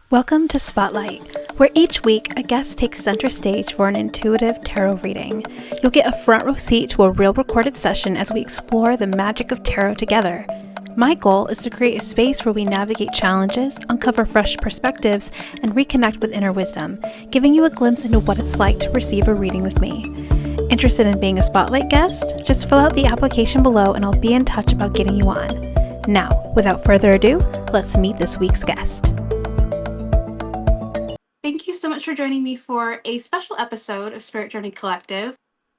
Welcome to Spotlight, where each week a guest takes center stage for an intuitive tarot reading. You'll get a front row seat to a real recorded session as we explore the magic of tarot together. My goal is to create a space where we navigate challenges, uncover fresh perspectives, and reconnect with inner wisdom, giving you a glimpse into what it's like to receive a reading with me. Interested in being a Spotlight guest? Just fill out the application below and I'll be in touch about getting you on. Now, without further ado, let's meet this week's guest. Thank you so much for joining me for a special episode of Spirit Journey Collective.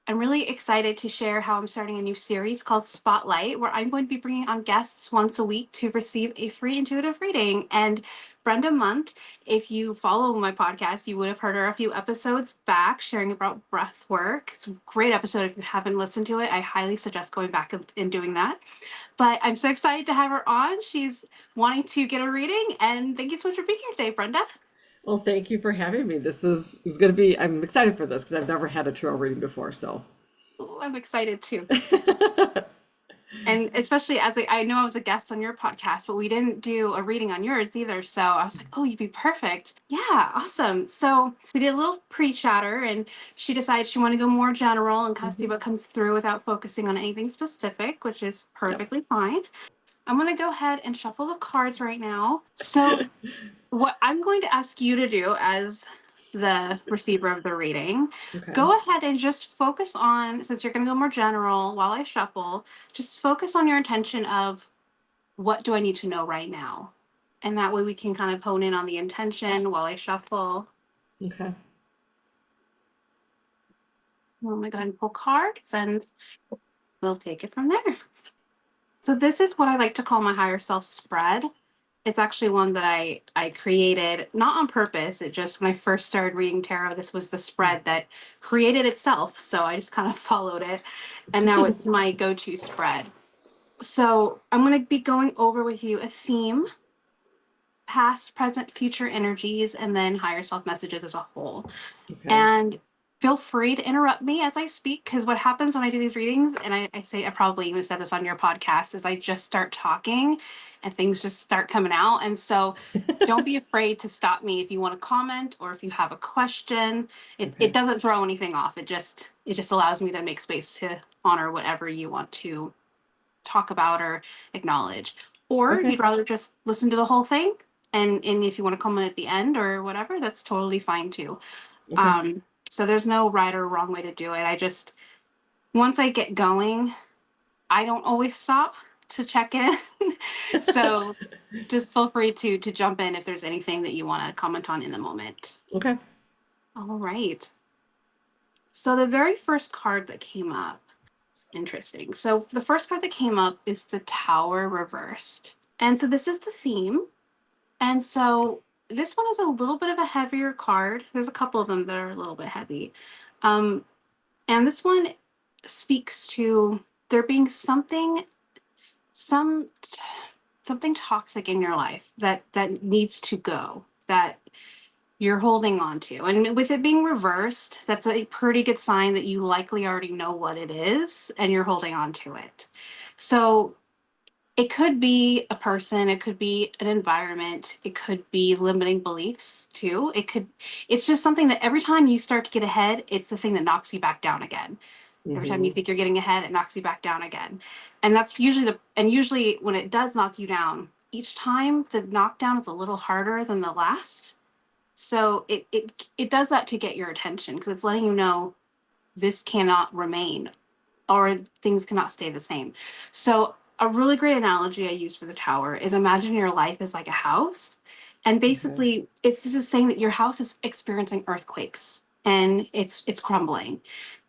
I'm really excited to share how I'm starting a new series called Spotlight, where I'm going to be bringing on guests once a week to receive a free intuitive reading. And Brenda Mundt, if you follow my podcast, you would have heard her a few episodes back sharing about breath work. It's a great episode. If you haven't listened to it, I highly suggest going back and doing that. But I'm so excited to have her on. She's wanting to get a reading. And thank you so much for being here today, Brenda. Well, thank you for having me. This is going to be, I'm excited for this because I've never had a tarot reading before, so. Ooh, I'm excited too. And especially as I know I was a guest on your podcast, but we didn't do a reading on yours either. So I was like, oh, you'd be perfect. Yeah, awesome. So we did a little pre-chatter and she decided she wanted to go more general and kind of see what comes through without focusing on anything specific, which is perfectly fine. I'm going to go ahead and shuffle the cards right now. So what I'm going to ask you to do as the receiver of the reading, go ahead and just focus on, since you're going to go more general while I shuffle, just focus on your intention of what do I need to know right now? And that way we can kind of hone in on the intention while I shuffle. Okay. I'm going to go ahead and pull cards and we'll take it from there. So this is what I like to call my higher self spread. It's actually one that I created, not on purpose. It just, when I first started reading tarot, this was the spread that created itself. So I just kind of followed it. And now it's my go-to spread. So I'm going to be going over with you a theme, past, present, future energies, and then higher self messages as a whole. Okay. And feel free to interrupt me as I speak, because what happens when I do these readings, and I say, I probably even said this on your podcast, is I just start talking and things just start coming out. And so don't be afraid to stop me if you want to comment or if you have a question. It doesn't throw anything off. It just allows me to make space to honor whatever you want to talk about or acknowledge. Or you'd rather just listen to the whole thing. And if you want to comment at the end or whatever, that's totally fine too. So there's no right or wrong way to do it. I just, once I get going, I don't always stop to check in. So just feel free to jump in if there's anything that you want to comment on in the moment. Okay. All right. So the very first card that came up, it's interesting. So the first card that came up is the Tower reversed. And so this is the theme. And so this one is a little bit of a heavier card. There's a couple of them that are a little bit heavy. And this one speaks to there being something toxic in your life that needs to go, that you're holding on to. And with it being reversed, that's a pretty good sign that you likely already know what it is and you're holding on to it. So it could be a person, it could be an environment, it could be limiting beliefs too. It's just something that every time you start to get ahead, it's the thing that knocks you back down again. Every time you think you're getting ahead, it knocks you back down again. And that's usually when it does knock you down, each time the knockdown is a little harder than the last. So it does that to get your attention because it's letting you know this cannot remain or things cannot stay the same. So a really great analogy I use for the Tower is imagine your life is like a house. And basically this is saying that your house is experiencing earthquakes and it's crumbling.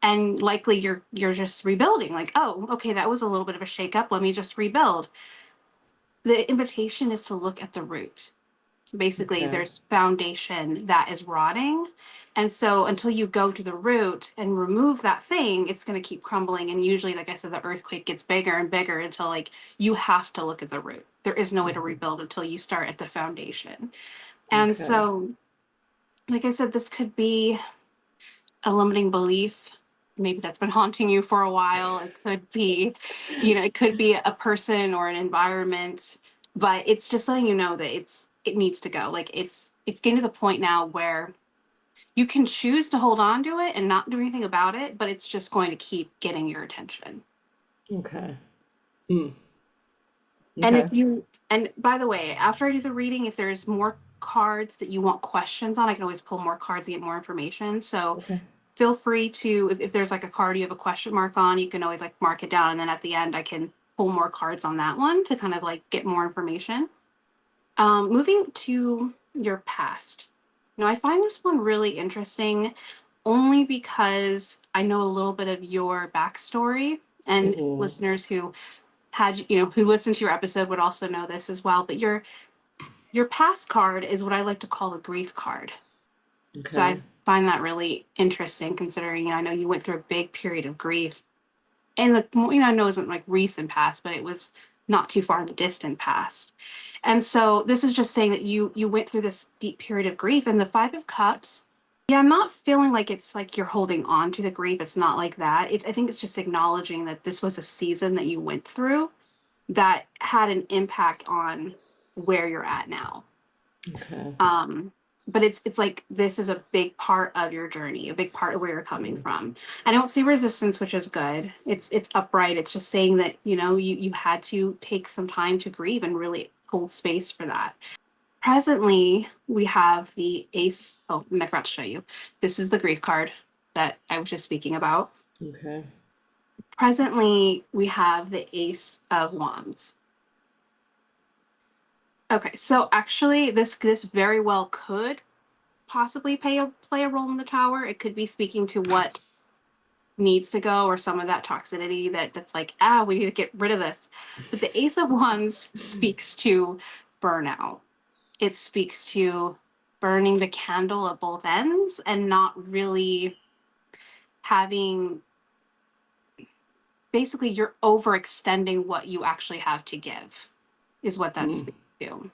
And likely you're just rebuilding, like, oh, okay, that was a little bit of a shakeup. Let me just rebuild. The invitation is to look at the root. Basically, there's foundation that is rotting. And so until you go to the root and remove that thing, it's going to keep crumbling. And usually, like I said, the earthquake gets bigger and bigger until like you have to look at the root. There is no way to rebuild until you start at the foundation. And so, like I said, this could be a limiting belief. Maybe that's been haunting you for a while. It could be, it could be a person or an environment, but it's just letting you know that it needs to go. Like it's getting to the point now where you can choose to hold on to it and not do anything about it, but it's just going to keep getting your attention. Okay. Hmm. And Okay. and by the way, after I do the reading, if there's more cards that you want questions on, I can always pull more cards and get more information. So Okay. feel free to, if there's like a card you have a question mark on, you can always like mark it down. And then at the end, I can pull more cards on that one to kind of like get more information. Moving to your past. Now, I find this one really interesting only because I know a little bit of your backstory, and Hmm. listeners who had, who listened to your episode would also know this as well. But your past card is what I like to call a grief card. So I Okay. find that really interesting considering, I know you went through a big period of grief. And I know it wasn't like recent past, but it was not too far in the distant past. And so this is just saying that you went through this deep period of grief. And the Five of Cups, yeah, I'm not feeling like it's like you're holding on to the grief. It's not like that. I think it's just acknowledging that this was a season that you went through that had an impact on where you're at now. Okay. Um, but it's like this is a big part of your journey, a big part of where you're coming Hmm. from. I don't see resistance, which is good. It's upright. It's just saying that, you had to take some time to grieve and really hold space for that. Presently, we have the Ace. Oh, I forgot to show you. This is the grief card that I was just speaking about. Okay. Presently, we have the Ace of Wands. Okay, so actually, this very well could possibly play a role in the tower. It could be speaking to what needs to go or some of that toxicity that's like, we need to get rid of this. But the Ace of Wands speaks to burnout. It speaks to burning the candle at both ends and not really having, basically you're overextending what you actually have to give is what that Hmm. speaks to.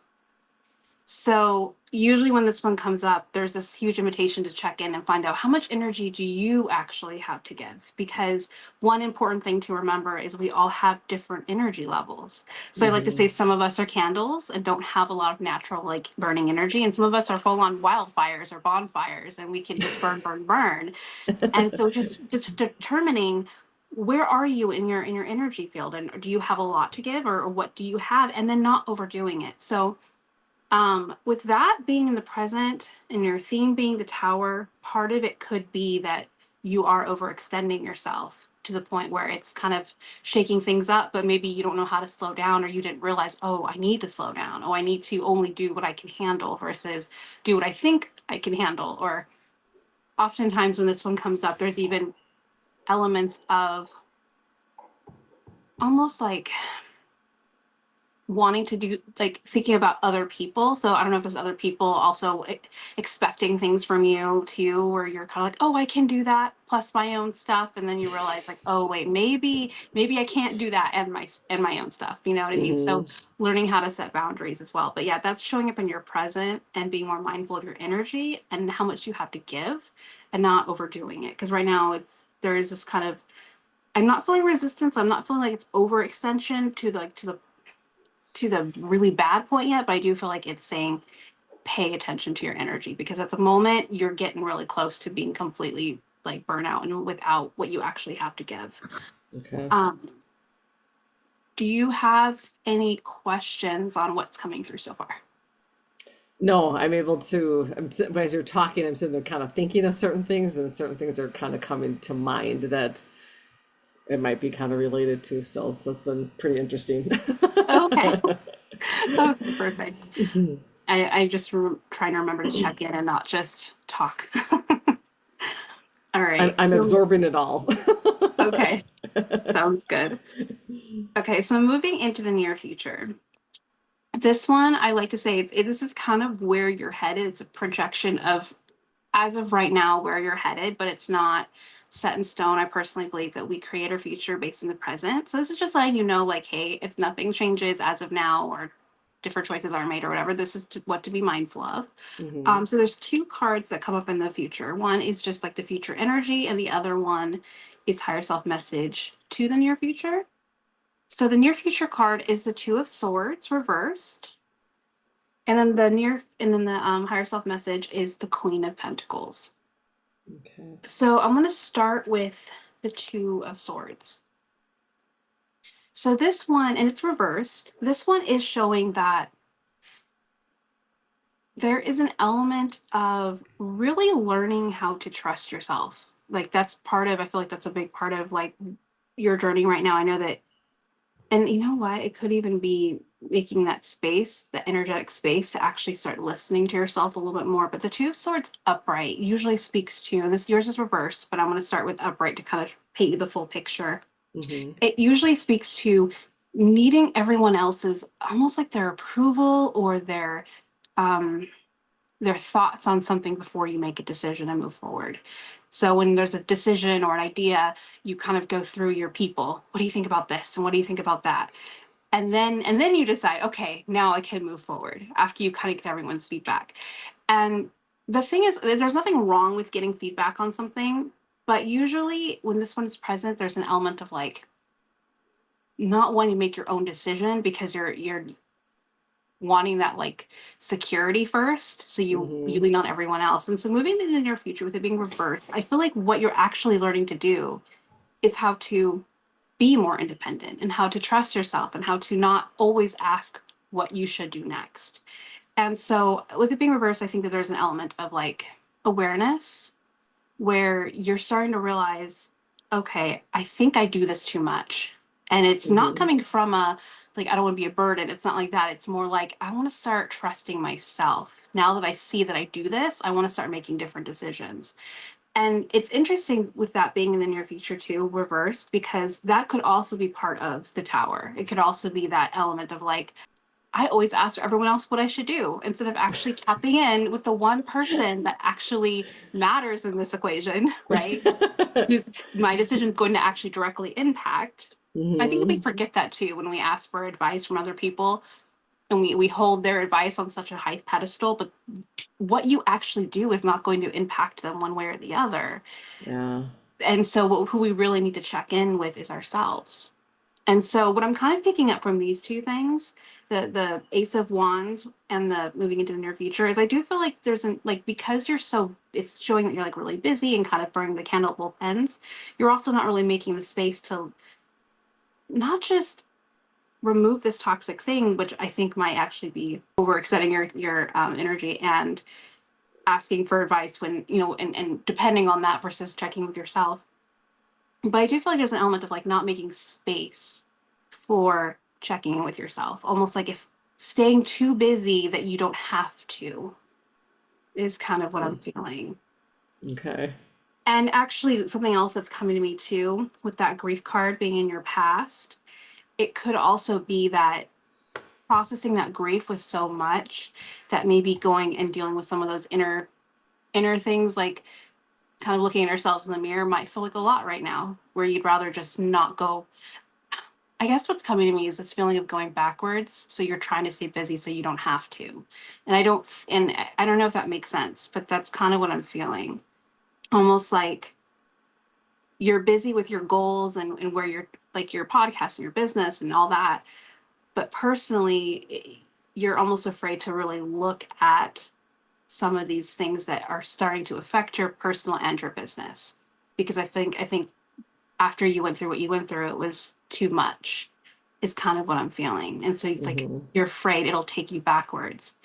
So usually when this one comes up, there's this huge invitation to check in and find out how much energy do you actually have to give? Because one important thing to remember is we all have different energy levels. So I like to Hmm. say some of us are candles and don't have a lot of natural like burning energy, and some of us are full on wildfires or bonfires and we can just burn, burn, burn. And so just determining where are you in your energy field, and do you have a lot to give, or what do you have, and then not overdoing it. So with that being in the present and your theme being the tower, part of it could be that you are overextending yourself to the point where it's kind of shaking things up, but maybe you don't know how to slow down, or you didn't realize, oh, I need to slow down. Oh, I need to only do what I can handle versus do what I think I can handle. Or oftentimes when this one comes up, there's even elements of almost like wanting to do, like thinking about other people. So I don't know if there's other people also expecting things from you too, where you're kind of like, oh, I can do that plus my own stuff, and then you realize like, oh wait, maybe I can't do that and my own stuff. You know what I mean? So Hmm. learning how to set boundaries as well. But yeah, that's showing up in your present and being more mindful of your energy and how much you have to give, and not overdoing it. Because right now there is this kind of, I'm not feeling resistance. I'm not feeling like it's overextension to the really bad point yet, but I do feel like it's saying pay attention to your energy, because at the moment you're getting really close to being completely like burnout and without what you actually have to give. Okay. Um, do you have any questions on what's coming through so far? No, I'm able to, as you're talking, I'm sitting there kind of thinking of certain things, and certain things are kind of coming to mind that it might be kind of related to. So it's been pretty interesting. Okay. Okay, perfect. I just trying to remember to check in and not just talk. All right. I'm So, absorbing it all. okay. Sounds good. Okay. So moving into the near future. This one, I like to say this is kind of where you're headed. It's a projection of, as of right now, where you're headed, but it's not set in stone. I personally believe that we create our future based in the present. So this is just letting you know, like, hey, if nothing changes as of now, or different choices are made or whatever, this is what to be mindful of. Hmm. So there's two cards that come up in the future. One is just like the future energy, and the other one is higher self message to the near future. So the near future card is the Two of Swords reversed. And then the higher self message is the Queen of Pentacles. Okay. So I'm going to start with the Two of Swords. So this one, and it's reversed, this one is showing that there is an element of really learning how to trust yourself. Like that's part of, I feel like that's a big part of like your journey right now. I know that, and you know what? It could even be making that space, the energetic space to actually start listening to yourself a little bit more. But the Two of Swords upright usually speaks to, this yours is reversed, but I'm going to start with upright to kind of paint you the full picture. Mm-hmm. It usually speaks to needing everyone else's almost like their approval or um their thoughts on something before you make a decision and move forward. So when there's a decision or an idea, you kind of go through your people. What do you think about this? And what do you think about that? And then you decide, okay, now I can move forward after you kind of get everyone's feedback. And the thing is, there's nothing wrong with getting feedback on something, but usually when this one is present, there's an element of like not wanting to make your own decision because you're wanting that like security first, so you Mm-hmm. lean on everyone else. And so moving in the near future with it being reversed, I feel like what you're actually learning to do is how to be more independent and how to trust yourself and how to not always ask what you should do next. And so with it being reversed, I think that there's an element of like awareness where you're starting to realize, okay, I think I do this too much. And it's not Mm-hmm. coming from a, like, I don't want to be a burden. It's not like that. It's more like, I want to start trusting myself. Now that I see that I do this, I want to start making different decisions. And it's interesting with that being in the near future too, reversed, because that could also be part of the tower. It could also be that element of like, I always ask everyone else what I should do instead of actually tapping in with the one person that actually matters in this equation, right? Who's my decision is going to actually directly impact. I think we Mm-hmm. forget that too when we ask for advice from other people and we hold their advice on such a high pedestal, but what you actually do is not going to impact them one way or the other. Yeah. And so who we really need to check in with is ourselves. And so what I'm kind of picking up from these two things, the Ace of Wands and the moving into the near future, is I do feel like there's an like because you're so it's showing that you're like really busy and kind of burning the candle at both ends, you're also not really making the space to not just remove this toxic thing, which I think might actually be overextending your energy and asking for advice when, you know, and depending on that versus checking with yourself. But I do feel like there's an element of like not making space for checking in with yourself, almost like if staying too busy that you don't have to is kind of what I'm feeling. Okay. And actually, something else that's coming to me too with that grief card being in your past, it could also be that processing that grief was so much that maybe going and dealing with some of those inner things like kind of looking at ourselves in the mirror might feel like a lot right now where you'd rather just not go. I guess what's coming to me is this feeling of going backwards. So you're trying to stay busy so you don't have to. And I don't know if that makes sense, but that's kind of what I'm feeling. Almost like you're busy with your goals and where you're like your podcast and your business and all that. But personally, you're almost afraid to really look at some of these things that are starting to affect your personal and your business. Because I think after you went through what you went through, it was too much, is kind of what I'm feeling. And so it's like Mm-hmm. you're afraid it'll take you backwards.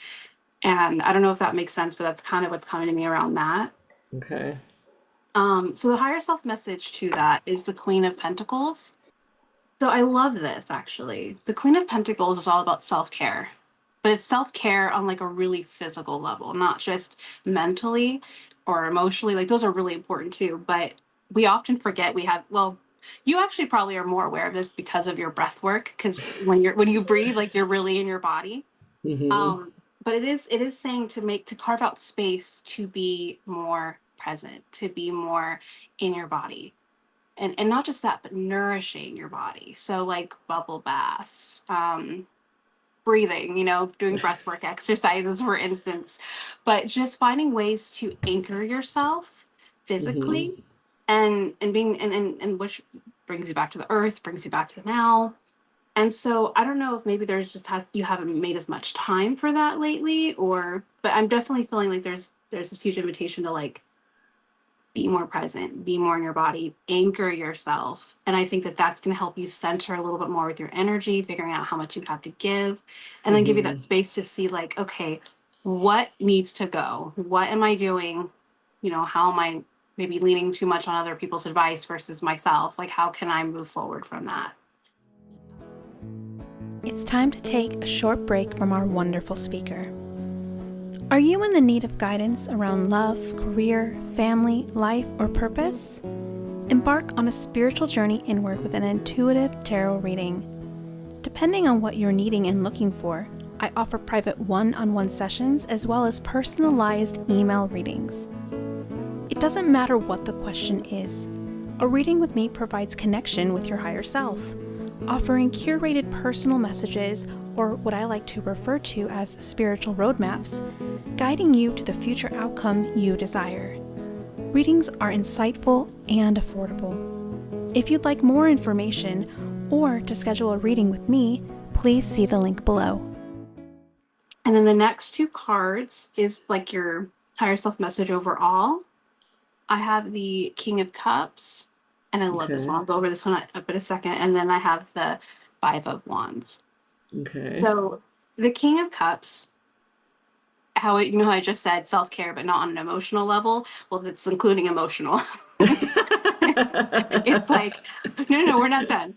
And I don't know if that makes sense, but that's kind of what's coming to me around that. Okay. So the higher self message to that is the Queen of Pentacles. So I love this actually. The Queen of Pentacles is all about self-care, but it's self-care on like a really physical level, not just mentally or emotionally. Like those are really important too, but we often forget we have, well, you actually probably are more aware of this because of your breath work, because when you breathe, like you're really in your body. Mm-hmm. Um, but it is saying to carve out space to be more present, to be more in your body and not just that, but nourishing your body. So like bubble baths, breathing, you know, doing breath work exercises, for instance, but just finding ways to anchor yourself Mm-hmm. physically and being and which brings you back to the earth, brings you back to the now. And so I don't know if maybe there's just has you haven't made as much time for that lately, or but I'm definitely feeling like there's this huge invitation to like be more present, be more in your body, anchor yourself. And I think that that's going to help you center a little bit more with your energy, figuring out how much you have to give, and then give you that Hmm. space to see, like, okay, what needs to go? What am I doing? You know, how am I maybe leaning too much on other people's advice versus myself? Like, how can I move forward from that? It's time to take a short break from our wonderful speaker. Are you in the need of guidance around love, career, family, life, or purpose? Embark on a spiritual journey inward with an intuitive tarot reading. Depending on what you're needing and looking for, I offer private one-on-one sessions as well as personalized email readings. It doesn't matter what the question is. A reading with me provides connection with your higher self, offering curated personal messages, or what I like to refer to as spiritual roadmaps, guiding you to the future outcome you desire. Readings are insightful and affordable. If you'd like more information or to schedule a reading with me, please see the link below. And then the next two cards is like your higher self message overall. I have the King of Cups, and I love this one. Okay. I'll go over this one up in a second. And then I have the Five of Wands. Okay. So the King of Cups, how you know how I just said self-care, but not on an emotional level. Well, that's including emotional. It's like, no, we're not done.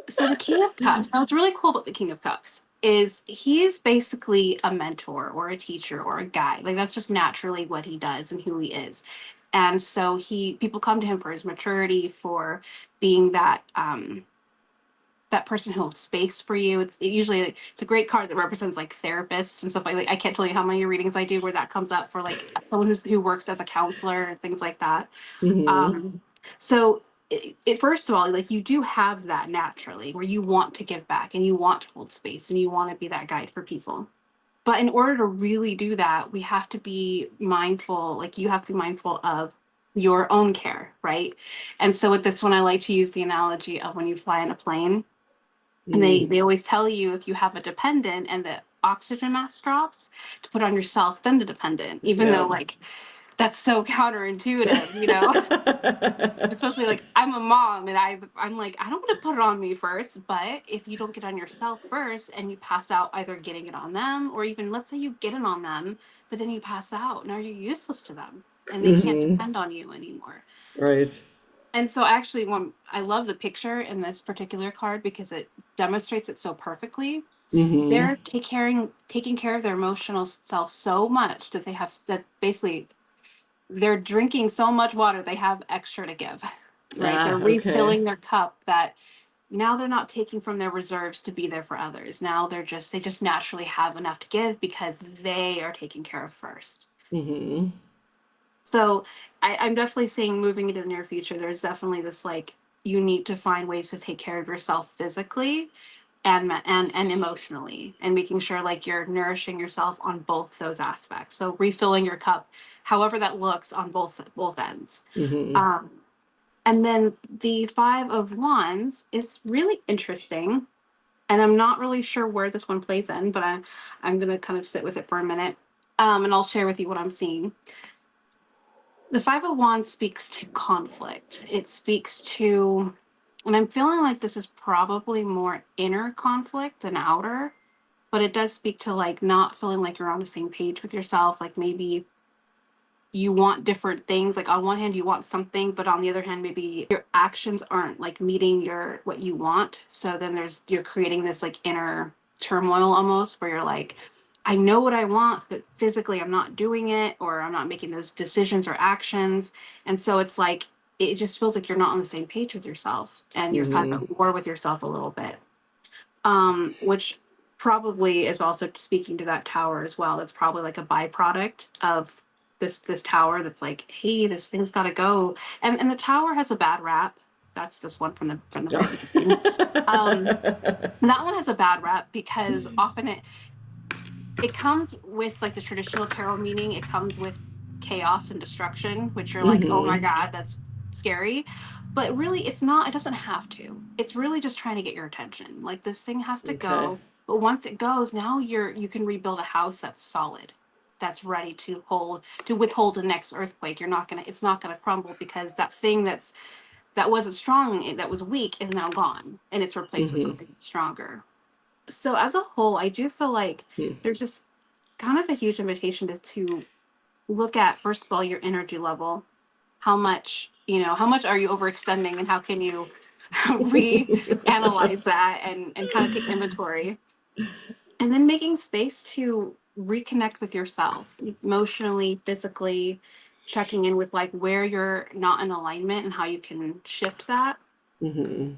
So the King of Cups, now what's really cool about the King of Cups is he is basically a mentor or a teacher or a guide. Like that's just naturally what he does and who he is. And so people come to him for his maturity, for being that person who holds space for you. It's a great card that represents like therapists and stuff like I can't tell you how many readings I do where that comes up for like someone who works as a counselor and things like that. Hmm. Um, so it first of all, like you do have that naturally where you want to give back and you want to hold space and you want to be that guide for people. But in order to really do that, we have to be mindful, like you have to be mindful of your own care, right? And so with this one, I like to use the analogy of when you fly in a plane and Mm. they always tell you if you have a dependent and the oxygen mask drops to put on yourself, then the dependent, even though Yeah. like that's so counterintuitive, you know? Especially like I'm a mom and I'm like, I don't want to put it on me first, but if you don't get on yourself first and you pass out either getting it on them or even let's say you get it on them, but then you pass out, now you're useless to them and they can't Hmm. depend on you anymore. Right. And so actually one I love the picture in this particular card because it demonstrates it so perfectly. Hmm. They're taking care of their emotional self so much that that basically they're drinking so much water they have extra to give. Right, they're Ah, okay. refilling their cup that now they're not taking from their reserves to be there for others. Now they just naturally have enough to give because they are taken care of first. Hmm. So I'm definitely seeing moving into the near future, there's definitely this like you need to find ways to take care of yourself physically and emotionally and making sure like you're nourishing yourself on both those aspects. So refilling your cup, however that looks on both ends. Hmm. Um, and then the Five of Wands is really interesting. And I'm not really sure where this one plays in, but I'm gonna kind of sit with it for a minute. And I'll share with you what I'm seeing. The Five of Wands speaks to conflict. It speaks to, and I'm feeling like this is probably more inner conflict than outer, but it does speak to like not feeling like you're on the same page with yourself. Like maybe you want different things. Like on one hand, you want something, but on the other hand, maybe your actions aren't like meeting your what you want. So then you're creating this like inner turmoil almost where you're like, I know what I want, but physically I'm not doing it, or I'm not making those decisions or actions. And so it's like it just feels like you're not on the same page with yourself and you're kind of Hmm. at war with yourself a little bit. Which probably is also speaking to that tower as well. That's probably like a byproduct of this tower that's like, hey, this thing's gotta go. And the tower has a bad rap. That's this one from the very beginning. Um, that one has a bad rap because often it comes with like the traditional tarot meaning, it comes with chaos and destruction, which you're like, oh my Hmm. God, that's scary, but really it's not, it doesn't have to. It's really just trying to get your attention. Like this thing has to Okay. go, but once it goes, now you can rebuild a house that's solid, that's ready to withhold the next earthquake. It's not gonna crumble because that thing that wasn't strong, that was weak, is now gone, and it's replaced with Mm-hmm. something stronger. So as a whole, I do feel like there's just kind of a huge invitation to look at, first of all, your energy level. How much are you overextending, and how can you reanalyze that and kind of take inventory, and then making space to reconnect with yourself emotionally, physically, checking in with like where you're not in alignment and how you can shift that, Mm-hmm.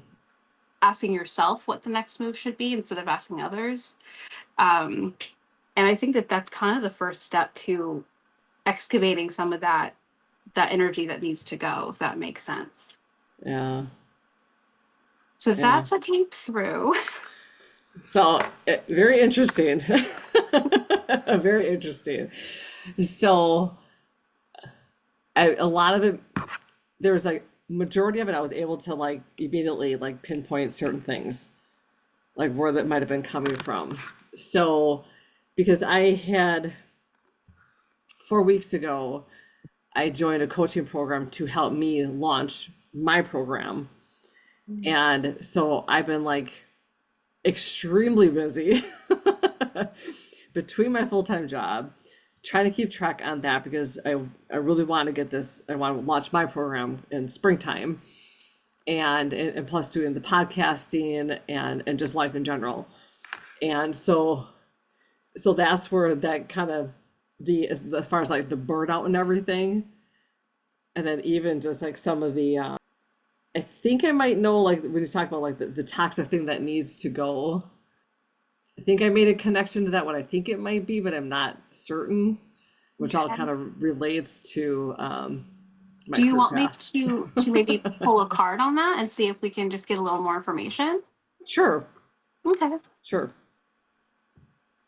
asking yourself what the next move should be instead of asking others. um, and I think that that's kind of the first step to excavating some of that energy that needs to go, if that makes sense. Yeah. So Yeah. that's what came through. So very interesting. Very interesting. So a lot of it, there was like majority of it, I was able to like immediately like pinpoint certain things, like where that might have been coming from. So because I had 4 weeks ago, I joined a coaching program to help me launch my program. And so I've been like extremely busy between my full-time job, trying to keep track on that because I really want to get this, I want to launch my program in springtime, and plus doing the podcasting and just life in general. And so that's where that kind of as far as like the burnout and everything, and then even just like some of the I think I might know, like when you talk about like the toxic thing that needs to go, I think I made a connection to that, what I think it might be, but I'm not certain, which all Okay. kind of relates to my Do you career want me path. to maybe pull a card on that and see if we can just get a little more information? Sure, Okay. sure.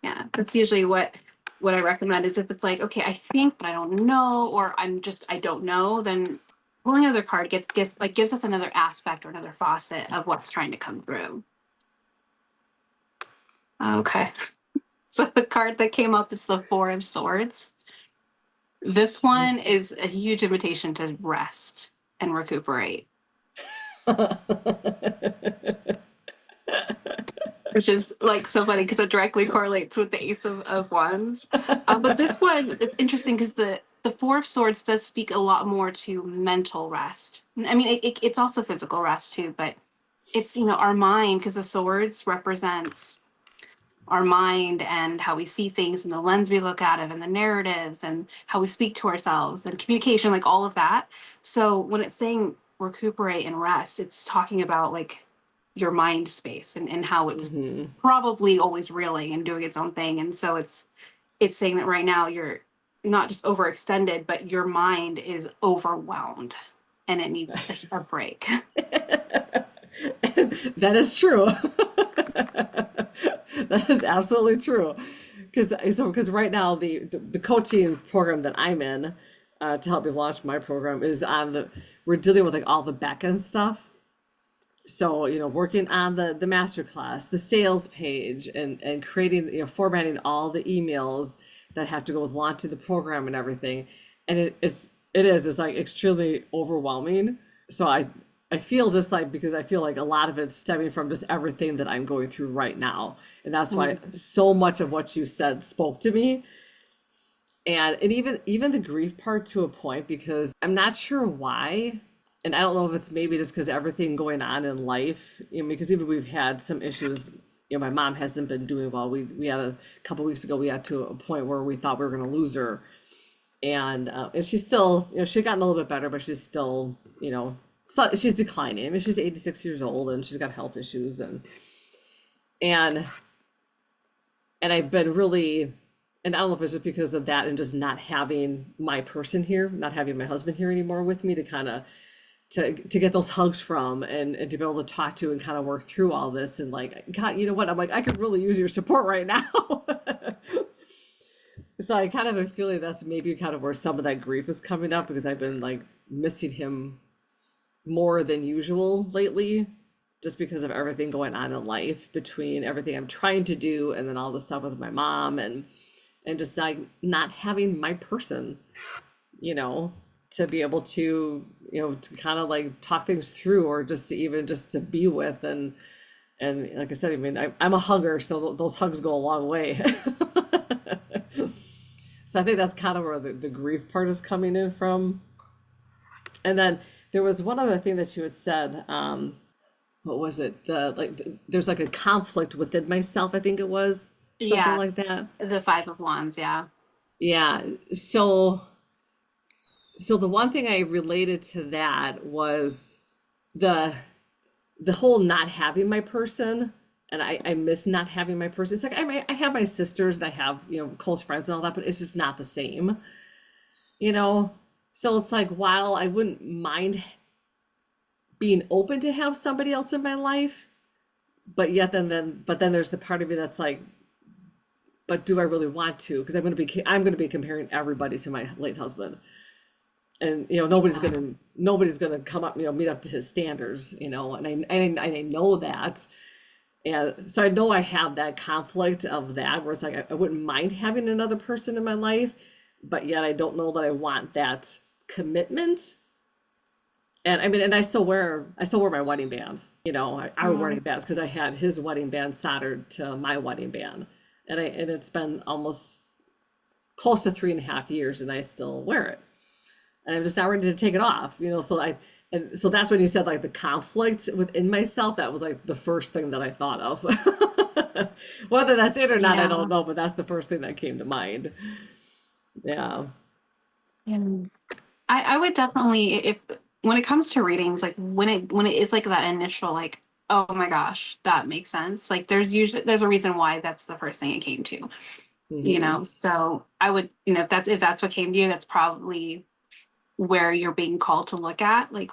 Yeah, that's usually what I recommend, is if it's like, okay, I think, but I don't know, or I don't know, then pulling another card gives us another aspect or another faucet of what's trying to come through. Okay. So the card that came up is the Four of Swords. This one is a huge invitation to rest and recuperate, which is like so funny because it directly correlates with the Ace of Wands. But this one, it's interesting because the Four of Swords does speak a lot more to mental rest. I mean, it's also physical rest too, but it's, our mind, because the swords represents our mind and how we see things and the lens we look at it and the narratives and how we speak to ourselves and communication, like all of that. So when it's saying recuperate and rest, it's talking about like your mind space and how it's Hmm. probably always reeling and doing its own thing. And so it's saying that right now you're not just overextended, but your mind is overwhelmed and it needs a break. That is true. That is absolutely true. Because right now the coaching program that I'm in, to help me launch my program, is we're dealing with like all the back end stuff. So working on the master class, the sales page, and creating, formatting all the emails that have to go with launching the program and everything. And it's like extremely overwhelming. So I feel just like, because I feel like a lot of it's stemming from just everything that I'm going through right now. And that's why so much of what you said spoke to me. And even the grief part to a point, because I'm not sure why. And I don't know if it's maybe just because everything going on in life, because even we've had some issues. My mom hasn't been doing well. We had a couple weeks ago, we got to a point where we thought we were going to lose her. And she's still, she'd gotten a little bit better, but she's still, she's declining. I mean, she's 86 years old and she's got health issues, and I've been really, and I don't know if it's just because of that and just not having my person here, not having my husband here anymore with me to kind of to get those hugs from, and to be able to talk to and kind of work through all this. And like, God, you know what? I'm like, I could really use your support right now. So I kind of have a feeling that's maybe kind of where some of that grief is coming up, because I've been like missing him more than usual lately, just because of everything going on in life, between everything I'm trying to do and then all the stuff with my mom, and just like not having my person, you know, to be able to, to kind of like talk things through, or just to even just to be with. And like I said, I mean, I'm a hugger, so those hugs go a long way. So I think that's kind of where the grief part is coming in from. And then there was one other thing that she had said. What was it? There's like a conflict within myself, I think it was something Yeah, like that. the Five of Wands. Yeah. Yeah. So the one thing I related to that was the the whole not having my person. And I miss not having my person. It's like I have my sisters and I have, close friends and all that, but it's just not the same, you know? So it's like, while I wouldn't mind being open to have somebody else in my life, but yet then there's the part of me that's like, but do I really want to? Because I'm going to be comparing everybody to my late husband. And nobody's gonna come up, meet up to his standards, and I know that. And so I know I have that conflict of that, where it's like I wouldn't mind having another person in my life, but yet I don't know that I want that commitment. And I mean, and I still wear my wedding band, our Mm. wedding bands, because I had his wedding band soldered to my wedding band. And it's been almost close to 3.5 years, and I still wear it. And I'm just not ready to take it off, so that's when you said like the conflict within myself. That was like the first thing that I thought of. Whether that's it or not, I Yeah. don't know, but that's the first thing that came to mind. Yeah. And I would definitely, if when it comes to readings, like when it is like that initial like, oh my gosh, that makes sense. Like there's a reason why that's the first thing it came to, Hmm. So I would, if that's what came to you, that's probably where you're being called to look at, like,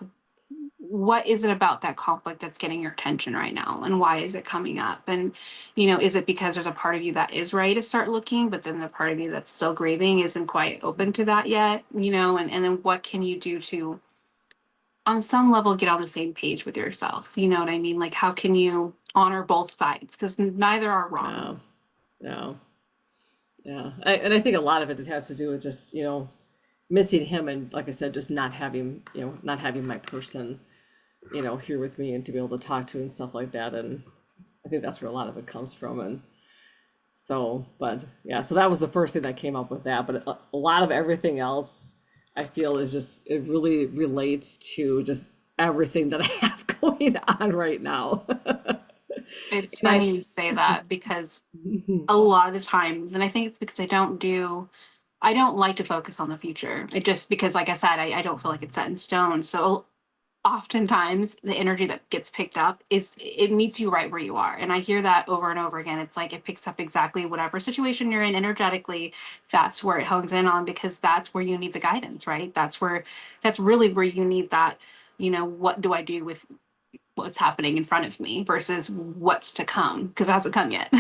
what is it about that conflict that's getting your attention right now, and why is it coming up? And is it because there's a part of you that is ready to start looking, but then the part of you that's still grieving isn't quite open to that yet? And then what can you do to, on some level, get on the same page with yourself? You know what I mean? Like, how can you honor both sides, because neither are wrong. Yeah. Yeah. Yeah. And I think a lot of it just has to do with just, missing him, and like I said, just not having my person, here with me and to be able to talk to and stuff like that. And I think that's where a lot of it comes from. And so, but yeah, so that was the first thing that came up with that. But a lot of everything else, I feel, is just, it really relates to just everything that I have going on right now. It's And funny you say that, because a lot of the times, and I think it's because I don't like to focus on the future. It just, because, like I said, I don't feel like it's set in stone. So oftentimes the energy that gets picked up it meets you right where you are. And I hear that over and over again. It's like it picks up exactly whatever situation you're in energetically. That's where it hones in on, because that's where you need the guidance, right? That's really where you need that, what do I do with what's happening in front of me versus what's to come, because it hasn't come yet.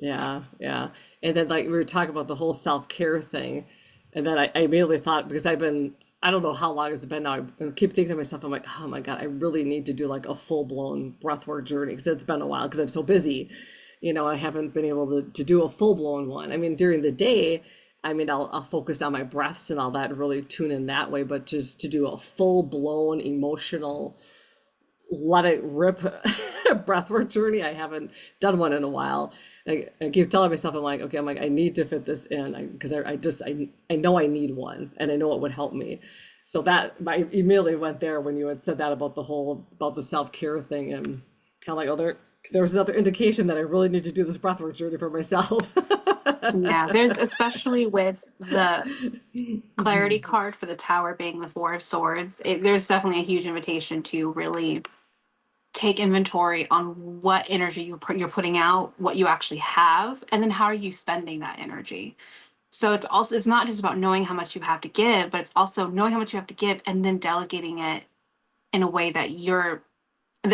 yeah, yeah. And then like we were talking about the whole self-care thing. And then I immediately thought, because I don't know how long it's been now. I keep thinking to myself, I'm like, oh my God, I really need to do like a full-blown breathwork journey, because it's been a while, because I'm so busy. I haven't been able to do a full-blown one. I mean, during the day, I mean, I'll focus on my breaths and all that, and really tune in that way. But just to do a full-blown emotional, let it rip breathwork journey, I haven't done one in a while. I keep telling myself, I'm like, okay, I need to fit this in, because I know I need one, and I know it would help me. So that I immediately went there when you had said that about the self-care thing, and kind of like, oh, there was another indication that I really need to do this breathwork journey for myself. Yeah, there's, especially with the clarity card for the tower being the Four of Swords, there's definitely a huge invitation to really take inventory on what energy you're putting out, what you actually have, and then how are you spending that energy. So it's not just about knowing how much you have to give, but it's also knowing how much you have to give and then delegating it in a way that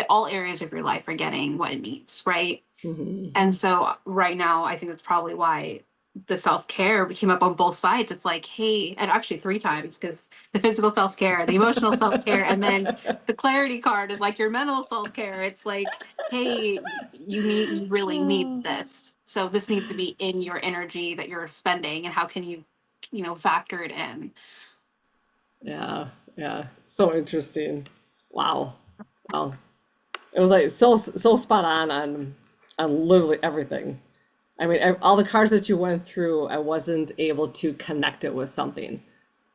all areas of your life are getting what it needs, right? Mhm. And so right now, I think that's probably why the self-care came up on both sides. It's like, hey, and actually 3 times, because the physical self-care, the emotional self-care, and then the clarity card is like your mental self-care. It's like, hey, you really need this. So this needs to be in your energy that you're spending, and how can you, factor it in? Yeah, yeah. So interesting. Wow. Wow. It was like so spot on literally everything. I mean, all the cards that you went through, I wasn't able to connect it with something.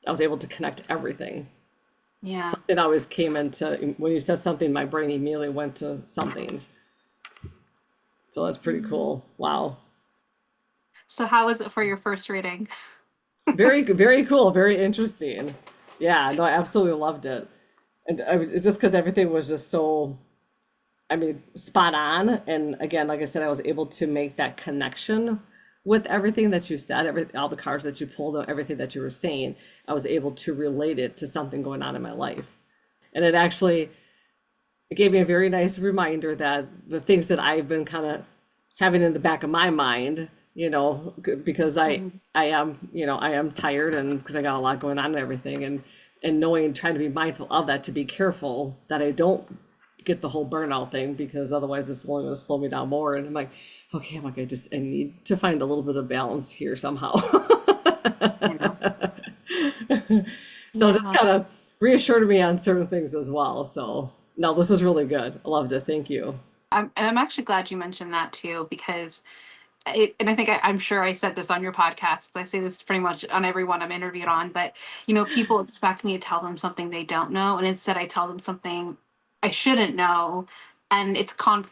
I was able to connect everything. Yeah. Something always came into, when you said something, my brain immediately went to something. So that's pretty cool. Wow. So how was it for your first reading? Very cool. Very interesting. Yeah, no, I absolutely loved it. And it's just because everything was just so, I mean, spot on. And again, like I said, I was able to make that connection with everything that you said, all the cards that you pulled, everything that you were saying. I was able to relate it to something going on in my life. And it gave me a very nice reminder that the things that I've been kind of having in the back of my mind, because I am tired, and because I got a lot going on and everything, and knowing, trying to be mindful of that, to be careful that I don't get the whole burnout thing, because otherwise it's only going to slow me down more. And I'm like, okay, I need to find a little bit of balance here somehow. So it just kind of reassured me on certain things as well. So no, this is really good. I loved it. Thank you. And I'm actually glad you mentioned that too, because and I think I'm sure I said this on your podcast. I say this pretty much on every one I'm interviewed on, but people expect me to tell them something they don't know, and instead I tell them something I shouldn't know, and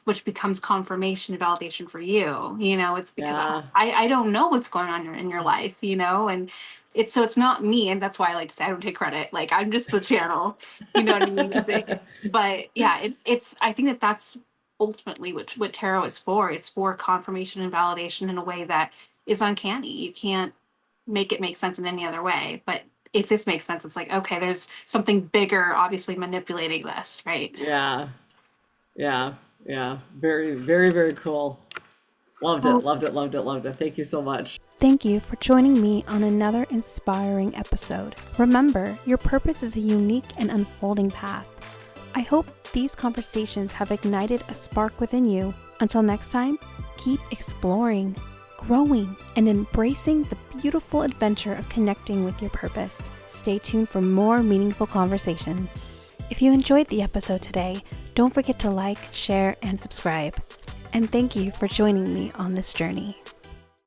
which becomes confirmation and validation for you. It's because Yeah. I don't know what's going on in your life, and it's not me, and that's why I like to say I don't take credit. Like, I'm just the channel, you know what I mean? But yeah, it's I think that's ultimately what tarot is for. It's for confirmation and validation in a way that is uncanny. You can't make it make sense in any other way. But if this makes sense, it's like, okay, there's something bigger obviously manipulating this, right? Yeah. Yeah. Yeah. Very, very, very cool. Loved it. Well, Loved it. Loved it. Loved it. Thank you so much. Thank you for joining me on another inspiring episode. Remember, your purpose is a unique and unfolding path. I hope these conversations have ignited a spark within you. Until next time, keep exploring, growing, and embracing the beautiful adventure of connecting with your purpose. Stay tuned for more meaningful conversations. If you enjoyed the episode today, don't forget to like, share, and subscribe. And thank you for joining me on this journey.